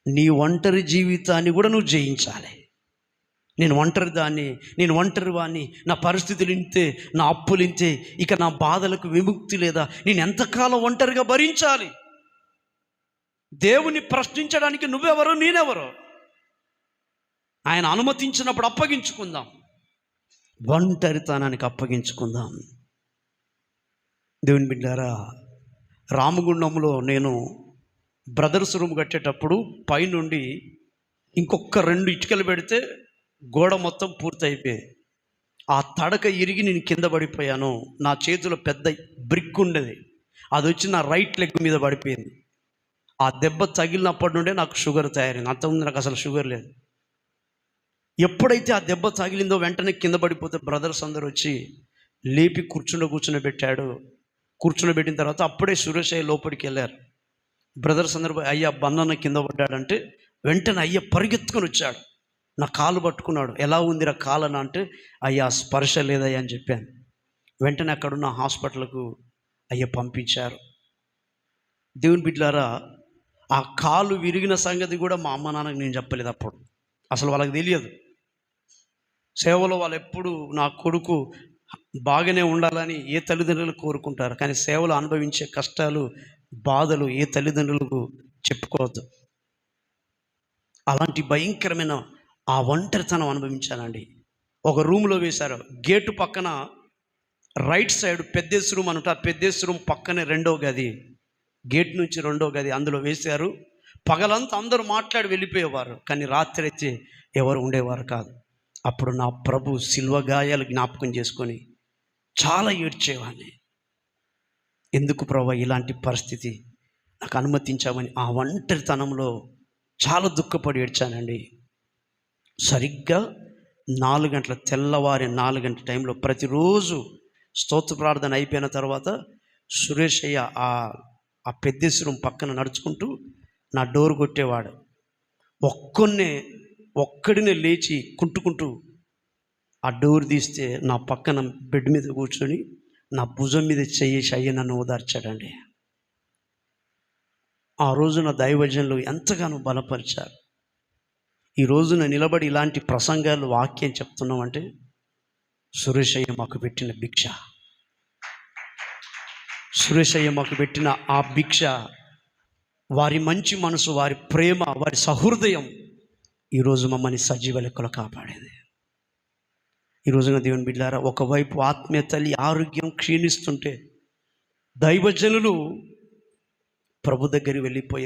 నీ ఒంటరి జీవితాన్ని కూడా నువ్వు జయించాలి. నేను ఒంటరి దాన్ని, నేను ఒంటరి వాడిని, నా పరిస్థితులు ఇంతే, నా అప్పులు ఇంతే, ఇక నా బాధలకు విముక్తి లేదా, నేను ఎంతకాలం ఒంటరిగా భరించాలి? దేవుని ప్రశ్నించడానికి నువ్వెవరో నేనెవరో ఆయన అనుమతించినప్పుడు అప్పగించుకుందాం, ఒంటరితనానికి అప్పగించుకుందాం. దేవుని బిడ్డారా, రామగుండంలో నేను బ్రదర్స్ రూమ్ కట్టేటప్పుడు పైనుండి ఇంకొక 2 ఇటుకలు పెడితే గోడ మొత్తం పూర్తయిపోయింది. ఆ తడక ఇరిగి నేను కింద పడిపోయాను. నా చేతిలో పెద్ద బ్రిక్ ఉండేది, అది వచ్చి నా రైట్ లెగ్ మీద పడిపోయింది. ఆ దెబ్బ తగిలినప్పటి నుండే నాకు షుగర్ తయారైంది. అంతకుముందు నాకు అసలు షుగర్ లేదు. ఎప్పుడైతే ఆ దెబ్బ తగిలిందో వెంటనే కింద పడిపోతే బ్రదర్స్ అందరూ వచ్చి లేపి కూర్చుండబెట్టాడు. కూర్చుండబెట్టిన తర్వాత అప్పుడే సురేష్ అయ్య లోపలికి వెళ్ళారు. బ్రదర్స్ అందరూ అయ్యా బన్నన్న కింద పడ్డాడంటే వెంటనే అయ్య పరిగెత్తుకొని వచ్చాడు, నా కాలు పట్టుకున్నాడు. ఎలా ఉందిరా కాలన అంటే, అయ్యా స్పర్శ లేదయ్యా అని చెప్పాను. వెంటనే అక్కడున్న హాస్పిటల్కు అయ్య పంపించారు. దేవుని బిడ్డలారా, ఆ కాలు విరిగిన సంగతి కూడా మా అమ్మ నాన్నకి నేను చెప్పలేదు. అప్పుడు అసలు వాళ్ళకి తెలియదు. సేవలో వాళ్ళు ఎప్పుడు నా కొడుకు బాగానే ఉండాలని ఏ తల్లిదండ్రులు కోరుకుంటారు, కానీ సేవలు అనుభవించే కష్టాలు బాధలు ఏ తల్లిదండ్రులకు చెప్పుకోవద్దు. అలాంటి భయంకరమైన ఆ ఒంటరితనం అనుభవించానండి. ఒక రూమ్లో వేశారు, గేటు పక్కన రైట్ సైడ్ పెద్దేసి రూమ్ అనుకుంటే, ఆ పెద్దేసి రూమ్ పక్కనే 2వ గది, గేట్ నుంచి 2వ గది, అందులో వేశారు. పగలంతా అందరూ మాట్లాడి వెళ్ళిపోయేవారు, కానీ రాత్రి అయితే ఎవరు ఉండేవారు కాదు. అప్పుడు నా ప్రభు శిల్వ గాయాలు జ్ఞాపకం చేసుకొని చాలా ఏడ్చేవాడిని. ఎందుకు ప్రభు ఇలాంటి పరిస్థితి నాకు అనుమతించామని ఆ ఒంటరితనంలో చాలా దుఃఖపడి ఏడ్చానండి. సరిగ్గా 4 గంటల, తెల్లవారి 4 గంటల టైంలో ప్రతిరోజు స్తోత్ర ప్రార్థన అయిపోయిన తర్వాత సురేష్ అయ్య ఆ పెద్దేశ్వరం పక్కన నడుచుకుంటూ నా డోర్ కొట్టేవాడు. ఒక్కడినే లేచి కుంటుకుంటూ ఆ డోర్ తీస్తే నా పక్కన బెడ్ మీద కూర్చొని నా భుజం మీద చేసి అయ్య నన్ను ఓదార్చాడండి. ఆ రోజున దైవజనులు ఎంతగానో బలపరిచారు. ఈ రోజున నిలబడి ఇలాంటి ప్రసంగాలు వాక్యం చెప్తున్నామంటే సురేష్ అయ్య మాకు పెట్టిన భిక్ష. సురేష్ అయ్య మాకు పెట్టిన ఆ భిక్ష, వారి మంచి మనసు, వారి ప్రేమ, వారి సహృదయం ఈరోజు మమ్మల్ని సజీవ లెక్కలో కాపాడేది. ఈ రోజున దేవుని బిడ్డలారా, ఒకవైపు ఆత్మీయ తల్లి ఆరోగ్యం క్షీణిస్తుంటే దైవజనులు ప్రభు దగ్గరికి వెళ్ళిపోయి